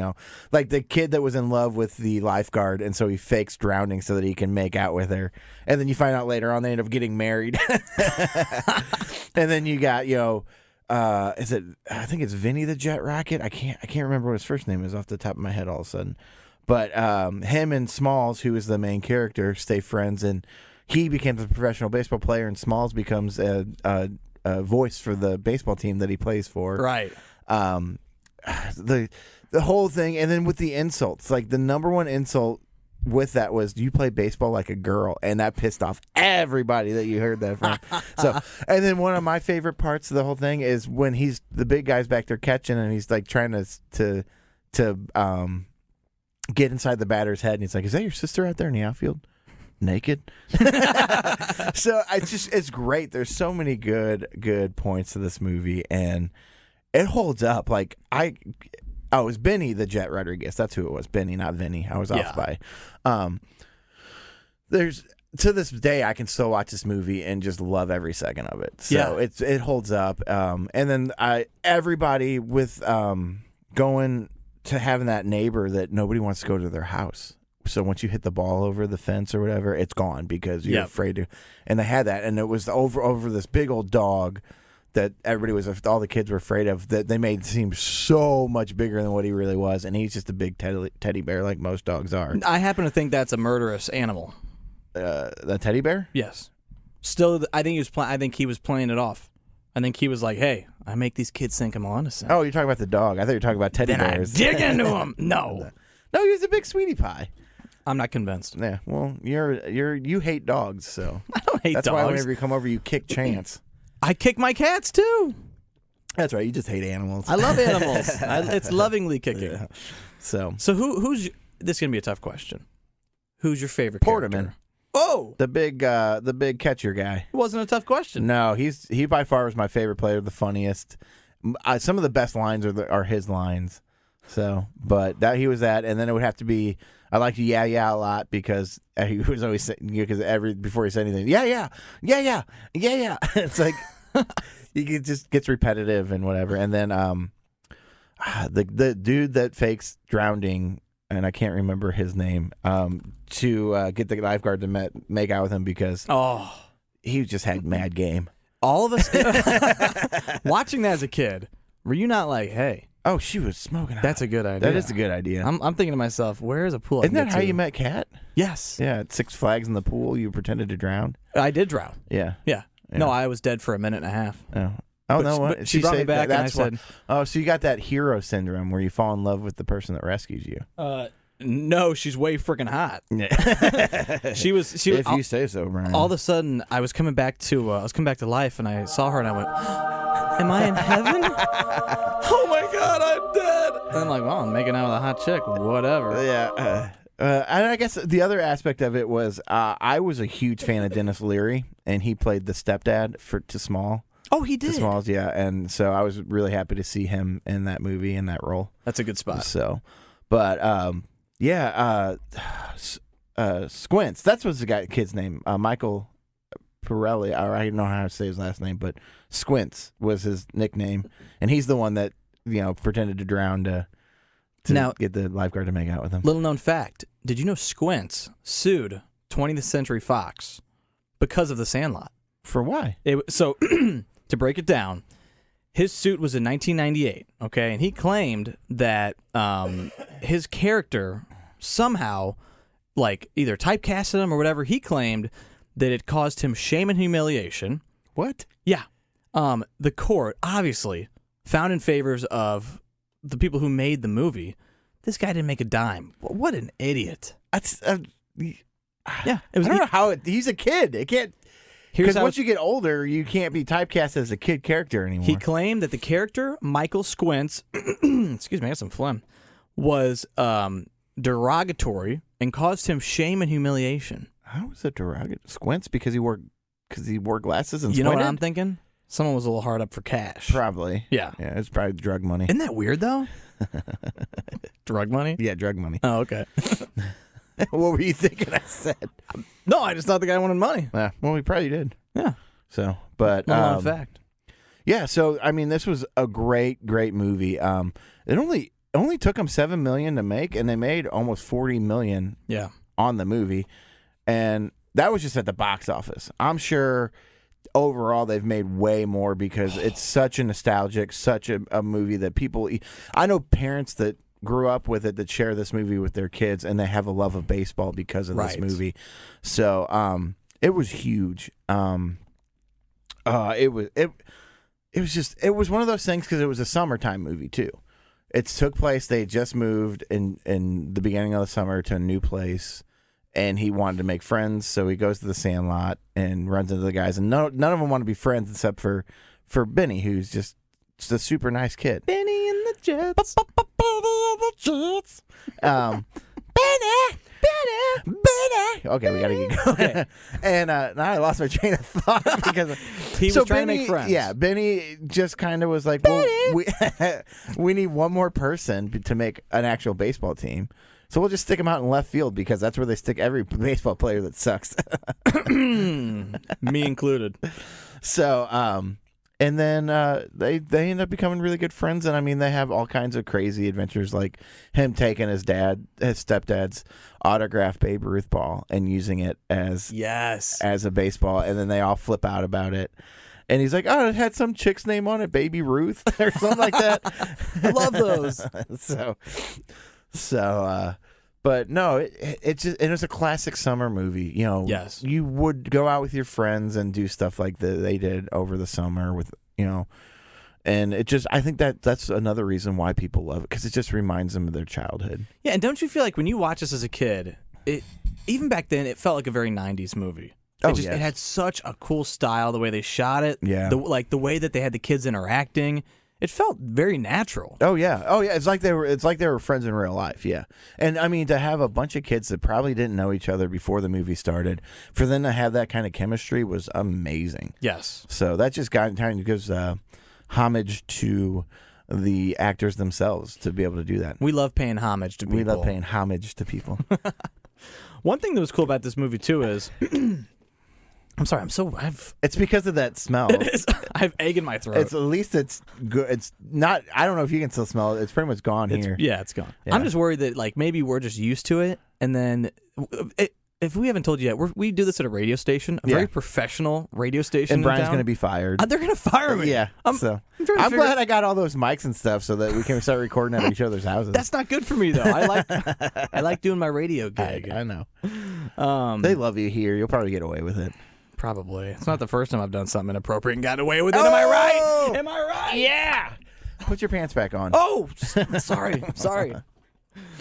Like the kid that was in love with the lifeguard, and so he fakes drowning so that he can make out with her, and then you find out later on they end up getting married. And then you got is it? I think it's Vinny the Jet Rocket. I can't remember what his first name is off the top of my head all of a sudden. But him and Smalls, who is the main character, stay friends, and he becomes a professional baseball player, and Smalls becomes a voice for the baseball team that he plays for. Right. The whole thing, and then with the insults, like the number 1 insult with that was, you play baseball like a girl, and that pissed off everybody that you heard that from. So, and then one of my favorite parts of the whole thing is when the big guy's back there catching, and he's like trying to get inside the batter's head, and he's like, "Is that your sister out there in the outfield, naked?" So it's great. There's so many good points to this movie, and it holds up. Like it was Benny the Jet Rodriguez. That's who it was. Benny, not Vinny. I was off by. There's to this day I can still watch this movie and just love every second of it. So it holds up. And then everybody with going to having that neighbor that nobody wants to go to their house. So once you hit the ball over the fence or whatever, it's gone because you're afraid to. And they had that, and it was over this big old dog that everybody was, all the kids were afraid of, that they made seem so much bigger than what he really was, and he's just a big teddy bear like most dogs are. I happen to think that's a murderous animal. The teddy bear? Yes. Still, I think he was playing it off. I think he was like, "Hey, I make these kids think I'm innocent." Oh, you're talking about the dog. I thought you were talking about teddy then bears. I dig into him. No, no, he was a big sweetie pie. I'm not convinced. Yeah, well, you hate dogs, so I don't hate that's dogs. why whenever you come over, you kick Chance. I kick my cats too. That's right. You just hate animals. I love animals. It's lovingly kicking. Yeah. So who's this is gonna be a tough question. Who's your favorite Portman. character? Oh, the big catcher guy. it wasn't a tough question. No, he by far was my favorite player, the funniest. Some of the best lines are his lines. So, but he was that, and then it would have to be. I liked yeah a lot because he was always saying, because before he said anything, yeah. It's like it just gets repetitive and whatever. And then the dude that fakes drowning, and I can't remember his name, to get the lifeguard to make out with him because he just had mad game. All of us watching that as a kid, were you not like, hey? Oh, she was smoking. That's a good idea. That is a good idea. I'm thinking to myself, where is a pool? Isn't that how you met Kat? Yes. Yeah, at Six Flags in the pool, you pretended to drown. I did drown. Yeah. No, I was dead for a minute and a half. Oh. Oh, no. But she brought me back, and I said, "Oh, so you got that hero syndrome where you fall in love with the person that rescues you." No, she's way freaking hot. Yeah. She was. If you say so, Brian. All of a sudden, I was coming back to life, and I saw her, and I went, "Am I in heaven? Oh my God, I'm dead!" And I'm like, "Well, I'm making out with a hot chick, whatever." Yeah. And I guess the other aspect of it was I was a huge fan of Dennis Leary, and he played the stepdad to Small. Oh, he did. To Smalls, yeah, and so I was really happy to see him in that movie, in that role. That's a good spot. So, but Squints. That's what's the kid's name. Michael Pirelli. Or I don't know how to say his last name, but Squints was his nickname, and he's the one that pretended to drown to now get the lifeguard to make out with him. Little known fact: did you know Squints sued 20th Century Fox because of the Sandlot? For why? So to break it down, his suit was in 1998. Okay, and he claimed that his character somehow, like, either typecasted him or whatever. He claimed that it caused him shame and humiliation. What? Yeah. The court obviously found in favors of the people who made the movie. This guy didn't make a dime. What an idiot. That's Yeah. It was, I don't know how he's a kid. It can't. Here's Because how once you get older, you can't be typecast as a kid character anymore. he claimed that the character, Michael Squints, excuse me, I got some phlegm, was derogatory and caused him shame and humiliation. How is it derogatory? Squints because he wore glasses and You know what squinted? I'm thinking? Someone was a little hard up for cash. Probably. Yeah. Yeah, it's probably drug money. Isn't that weird, though? Drug money? Yeah, drug money. Oh, okay. What were you thinking I said? No, I just thought the guy wanted money. Yeah, well, he probably did. Yeah. So, but Well-known fact. yeah. So, I mean, this was a great movie. It only took them $7 million to make, and they made almost $40 million. Yeah. On the movie, and that was just at the box office. I'm sure overall they've made way more because it's such a nostalgic, such a movie that people. I know parents that grew up with it that share this movie with their kids, and they have a love of baseball because of this movie. So it was huge. It was one of those things because it was a summertime movie too. It took place. They just moved in the beginning of the summer to a new place, and he wanted to make friends. So he goes to the Sandlot and runs into the guys, and none of them want to be friends except for Benny, who's just a super nice kid. Benny and the Jets. Benny. Okay, we gotta get going. Okay. And now I lost my train of thought because He was trying to make friends. Yeah, Benny just kind of was like, well, we need one more person to make an actual baseball team. So we'll just stick him out in left field because that's where they stick every baseball player that sucks. Me included. So, and then they end up becoming really good friends, and I mean they have all kinds of crazy adventures, like him taking his stepdad's autographed Babe Ruth ball and using it as Yes. a baseball, and then they all flip out about it. And he's like, oh, it had some chick's name on it, Baby Ruth, or something like that. I love those. But no, it was a classic summer movie. You know, Yes. you would go out with your friends and do stuff like they did over the summer with, you know, and I think that's another reason why people love it, because it just reminds them of their childhood. Yeah, and don't you feel like when you watch this as a kid, even back then, it felt like a very 90s movie. It had such a cool style, the way they shot it. Yeah. The way that they had the kids interacting. It felt very natural. Oh yeah. It's like they were friends in real life. Yeah. And I mean, to have a bunch of kids that probably didn't know each other before the movie started, for them to have that kind of chemistry was amazing. Yes. So that just kind of gives homage to the actors themselves to be able to do that. We love paying homage to people. We love paying homage to people. One thing that was cool about this movie too is, I'm sorry, It's because of that smell. It is. I have egg in my throat. At least it's good. It's not. I don't know if you can still smell it. It's pretty much gone here. Yeah, it's gone. Yeah. I'm just worried that like maybe we're just used to it, and then if we haven't told you yet, we do this at a radio station, a very professional radio station. And Brian's going to be fired. They're going to fire me. Yeah. I'm glad I got all those mics and stuff so that we can start recording at each other's houses. That's not good for me though. I like doing my radio gig. I know. They love you here. You'll probably get away with it. Probably. It's not the first time I've done something inappropriate and gotten away with it. Am I right? Am I right? Yeah. Put your pants back on. Oh, sorry.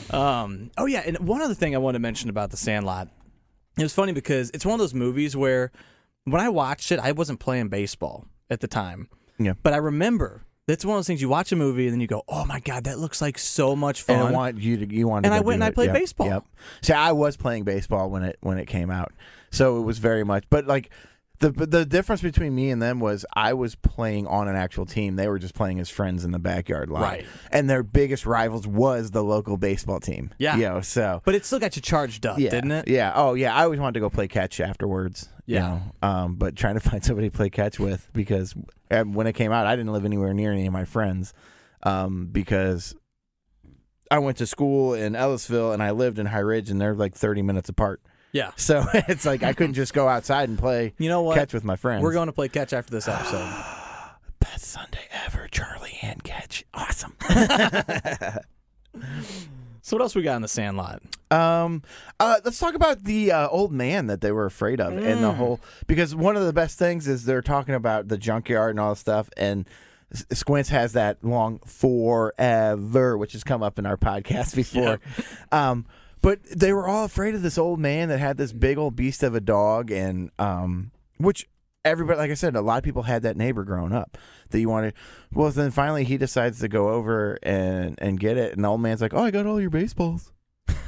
Oh yeah, and one other thing I want to mention about The Sandlot. It was funny because it's one of those movies where when I watched it, I wasn't playing baseball at the time. Yeah. But I remember it's one of those things you watch a movie and then you go, "Oh my god, that looks like so much fun." And I want you wanted. And to I go went and do I it. played Yep. baseball. Yep. See, I was playing baseball when it came out, so it was very much. But like the difference between me and them was I was playing on an actual team. They were just playing as friends in the backyard line. Right. And their biggest rivals was the local baseball team. Yeah. You know, so. But it still got you charged up, didn't it? Yeah. Oh, yeah. I always wanted to go play catch afterwards. Yeah. You know, but trying to find somebody to play catch with, because when it came out, I didn't live anywhere near any of my friends, because I went to school in Ellisville and I lived in High Ridge, and they're like 30 minutes apart. Yeah. So it's like I couldn't just go outside and play catch with my friends. We're going to play catch after this episode. Best Sunday ever, Charlie and catch. Awesome. So what else we got in The Sandlot? Let's talk about the old man that they were afraid of, and the whole, because one of the best things is they're talking about the junkyard and all this stuff, and Squints has that long forever, which has come up in our podcast before. Yeah. But they were all afraid of this old man that had this big old beast of a dog, and which everybody, like I said, a lot of people had that neighbor growing up that you wanted. Well, then finally he decides to go over and get it, and the old man's like, "Oh, I got all your baseballs,"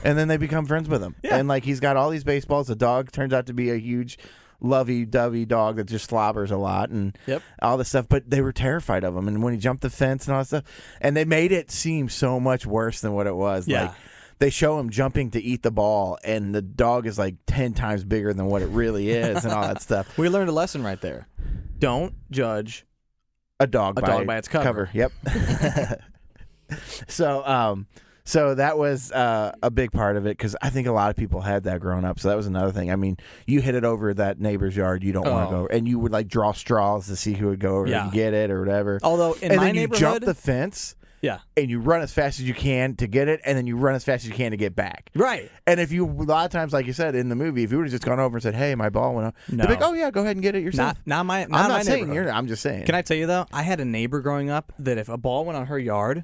and then they become friends with him. Yeah. And like he's got all these baseballs. The dog turns out to be a huge, lovey-dovey dog that just slobbers a lot and all this stuff. But they were terrified of him, and when he jumped the fence and all that stuff, and they made it seem so much worse than what it was. Yeah. Like, they show him jumping to eat the ball, and the dog is like 10 times bigger than what it really is, and all that stuff. We learned a lesson right there. Don't judge a dog by its cover. Yep. So that was a big part of it, because I think a lot of people had that growing up. So that was another thing. I mean, you hit it over that neighbor's yard, you don't want to go, and you would like draw straws to see who would go over and get it or whatever. Although in my then neighborhood, you jump the fence. Yeah. And you run as fast as you can to get it, and then you run as fast as you can to get back. Right. And if you, a lot of times, like you said in the movie, if you would have just gone over and said, "Hey, my ball went up," they'd be like, "Oh yeah, go ahead and get it yourself." Not my I'm not saying neighborhood. I'm just saying. Can I tell you though? I had a neighbor growing up that if a ball went on her yard,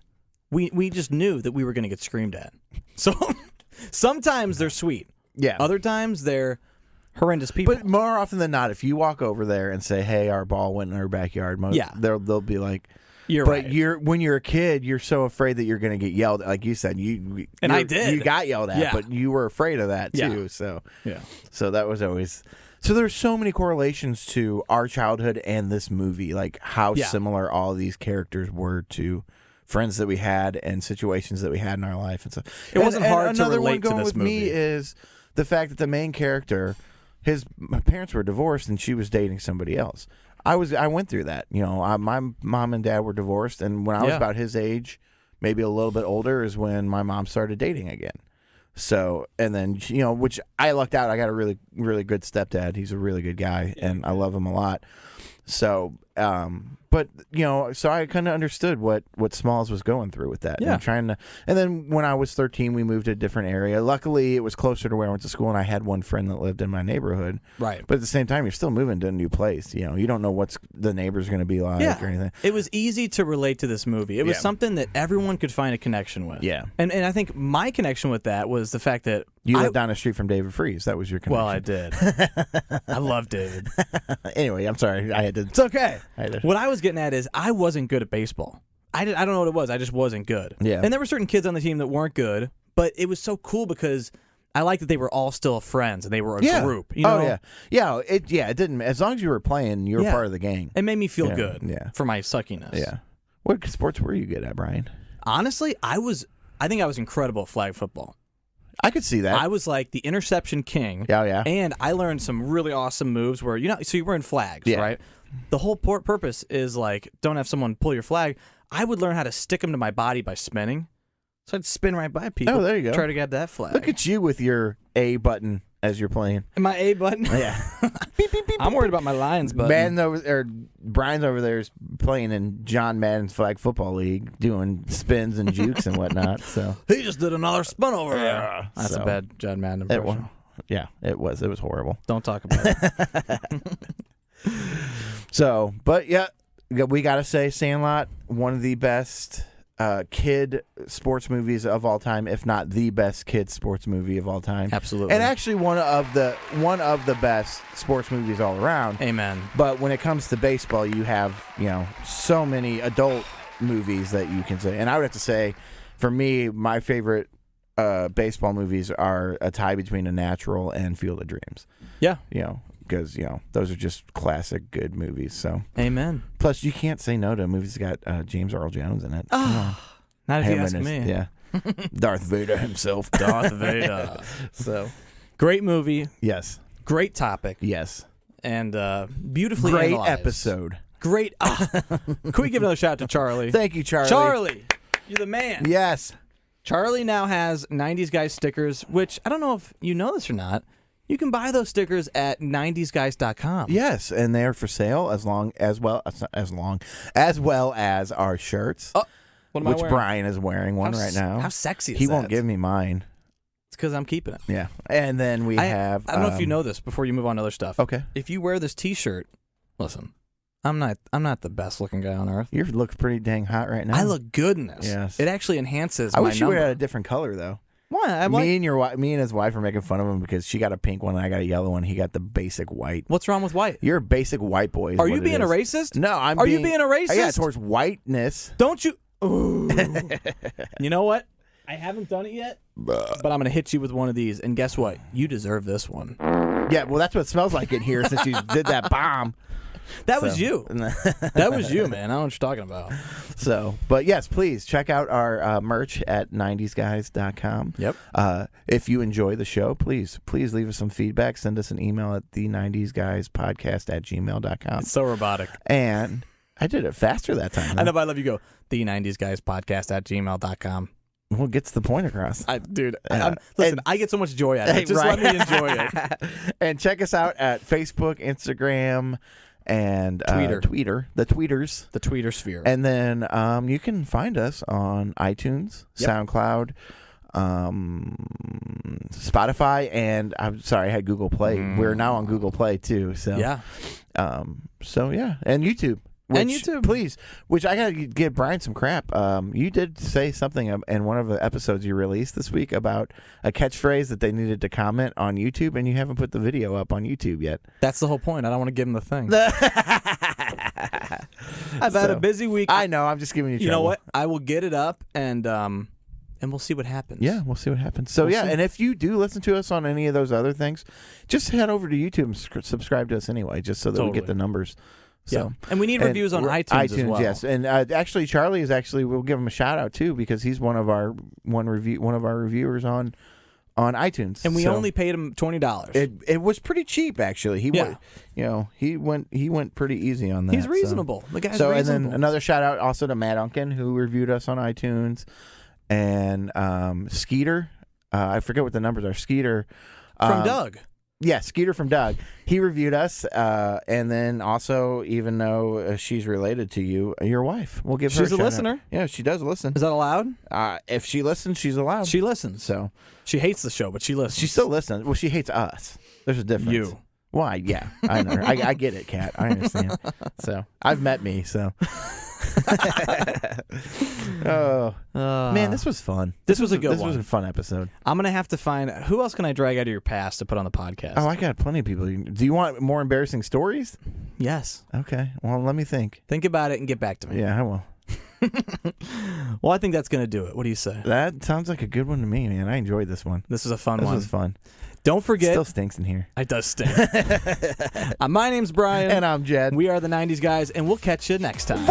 we just knew that we were going to get screamed at. So sometimes they're sweet. Yeah. Other times they're horrendous people. But more often than not, if you walk over there and say, "Hey, our ball went in our backyard," they'll be like. You're but right. when you're a kid, you're so afraid that you're going to get yelled at. Like you said, I did. You got yelled at, but you were afraid of that too. Yeah. So that was always. So there's so many correlations to our childhood and this movie, like how similar all these characters were to friends that we had and situations that we had in our life and stuff. It wasn't hard to relate relate to going this with movie. me is the fact that the main character, my parents were divorced and she was dating somebody else. I went through that. You know, my mom and dad were divorced, and when I was about his age, maybe a little bit older, is when my mom started dating again. So, and then, you know, which I lucked out. I got a really, really good stepdad. He's a really good guy, and I love him a lot. So, but so I kind of understood what Smalls was going through with that. Yeah. And then when I was 13, we moved to a different area. Luckily, it was closer to where I went to school, and I had one friend that lived in my neighborhood. Right. But at the same time, you're still moving to a new place. You don't know what's the neighbors going to be like or anything. It was easy to relate to this movie. It was Yeah. something that everyone could find a connection with. Yeah. And I think my connection with that was the fact that You lived down the street from David Freese. That was your connection. Well, I did. I love David. Anyway, I'm sorry. I had to. It's okay. I had to. What I was getting at is I wasn't good at baseball. I don't know what it was. I just wasn't good. Yeah. And there were certain kids on the team that weren't good, but it was so cool because I liked that they were all still friends and they were a group. You know? Oh yeah. It didn't. As long as you were playing, you were part of the gang. It made me feel Yeah, good. yeah. For my suckiness. Yeah. What sports were you good at, Brian? Honestly, I think I was incredible at flag football. I could see that. I was like the interception king. Oh, yeah. And I learned some really awesome moves where, so you're wearing flags, Yeah. right? The whole purpose is like, don't have someone pull your flag. I would learn how to stick them to my body by spinning. So I'd spin right by people. Oh, there you go. Try to grab that flag. Look at you with your A button as you're playing. And my A button. Yeah. Beep, beep, beep, I'm worried about my Lions button. Brian's over there is playing in John Madden's flag football league, doing spins and jukes and whatnot. So he just did another spin over there. That's a bad John Madden impression. It was horrible. Don't talk about it. So, but yeah, we got to say Sandlot, one of the best kid sports movies of all time, if not the best kid sports movie of all time. Absolutely. And actually one of the best sports movies all around. Amen. But when it comes to baseball, you have, so many adult movies that you can say. And I would have to say, for me, my favorite baseball movies are a tie between A Natural and Field of Dreams. Yeah. Because, those are just classic good movies. So, Amen. plus, you can't say no to movies that got James Earl Jones in it. Not if you ask me. Yeah. Darth Vader himself. Darth Vader. So, Great movie. yes. Great topic. Yes. And beautifully Great analyzed. episode. Great. Can we give another shout out to Charlie? Thank you, Charlie. Charlie, you're the man. Yes. Charlie now has 90's Guyz stickers, which I don't know if you know this or not. You can buy those stickers at 90sguys.com. Yes, and they are for sale as well as our shirts. Oh, what am I which wearing? Brian is wearing one right now. How sexy is He that? won't give me mine. It's because I'm keeping it. Yeah. And then we have I don't know if you know this before you move on to other stuff. Okay. If you wear this T-shirt, listen, I'm not the best looking guy on earth. You look pretty dang hot right now. I look good in this. Yes. It actually enhances I my wish you number. were a different color though. Why? Me and his wife were making fun of him because she got a pink one and I got a yellow one. He got the basic white. What's wrong with white? You're a basic white boy. Are you being a racist? No, Are you being a racist? Yeah, towards whiteness. Don't you? Ooh. You know what? I haven't done it yet, but I'm going to hit you with one of these. And guess what? You deserve this one. Yeah, well, that's what it smells like in here since you did that bomb. That was you. That was you, man. I don't know what you're talking about. So, but yes, please check out our merch at 90sguys.com. Yep. If you enjoy the show, please leave us some feedback. Send us an email at the 90sguyspodcast@gmail.com. It's so robotic. And I did it faster that time. I know, but I love you. Go the 90s Guys podcast @gmail.com. Well, gets the point across. Listen, And- I get so much joy out of it. Just let me enjoy it. And check us out at Facebook, Instagram, and Twitter. The tweeters. The tweeter sphere. And then you can find us on iTunes, SoundCloud, Spotify, and I'm sorry, I had Google Play. We're now on Google Play too. So yeah. So yeah, and YouTube. Please. Which I gotta give Brian some crap. You did say something in one of the episodes you released this week about a catchphrase that they needed to comment on YouTube, and you haven't put the video up on YouTube yet. That's the whole point. I don't want to give him the thing. I've had a busy week. I know. I'm just giving you trouble. You know what? I will get it up, and we'll see what happens. Yeah, we'll see what happens. So, We'll see. and if you do listen to us on any of those other things, just head over to YouTube and subscribe to us anyway, just so that we get the numbers. So, yeah. And we need reviews on iTunes as well. Yes. And actually, Charlie is we'll give him a shout out too because he's one of our reviewers on iTunes. And we only paid him $20. It was pretty cheap actually. He went pretty easy on that. He's reasonable. So. The guy's reasonable. And then another shout out also to Matt Unkin who reviewed us on iTunes, and Skeeter. I forget what the numbers are. Skeeter from Doug. Yeah, Skeeter from Doug. He reviewed us, and then also, even though she's related to you, your wife. We'll give her She's a listener. Yeah, she does listen. Is that allowed? If she listens, she's allowed. She listens. So She hates the show, but she listens. she still listens. Well, she hates us. There's a difference. You. Why? Yeah, I know. I get it, Kat. I understand. So I've met me. So. Oh man, this was fun. This was a good This one. was a fun episode. I'm gonna have to find who else can I drag out of your past to put on the podcast. Oh, I got plenty of people. Do you want more embarrassing stories? Yes. Okay. Well, let me think. Think about it and get back to me. Yeah, I will. Well, I think that's gonna do it. What do you say? That sounds like a good one to me, man. I enjoyed this one. This was a fun This one. was fun. Don't forget. Still stinks in here. It does stink. My name's Brian. And I'm Jed. We are the 90s guys, and we'll catch you next time.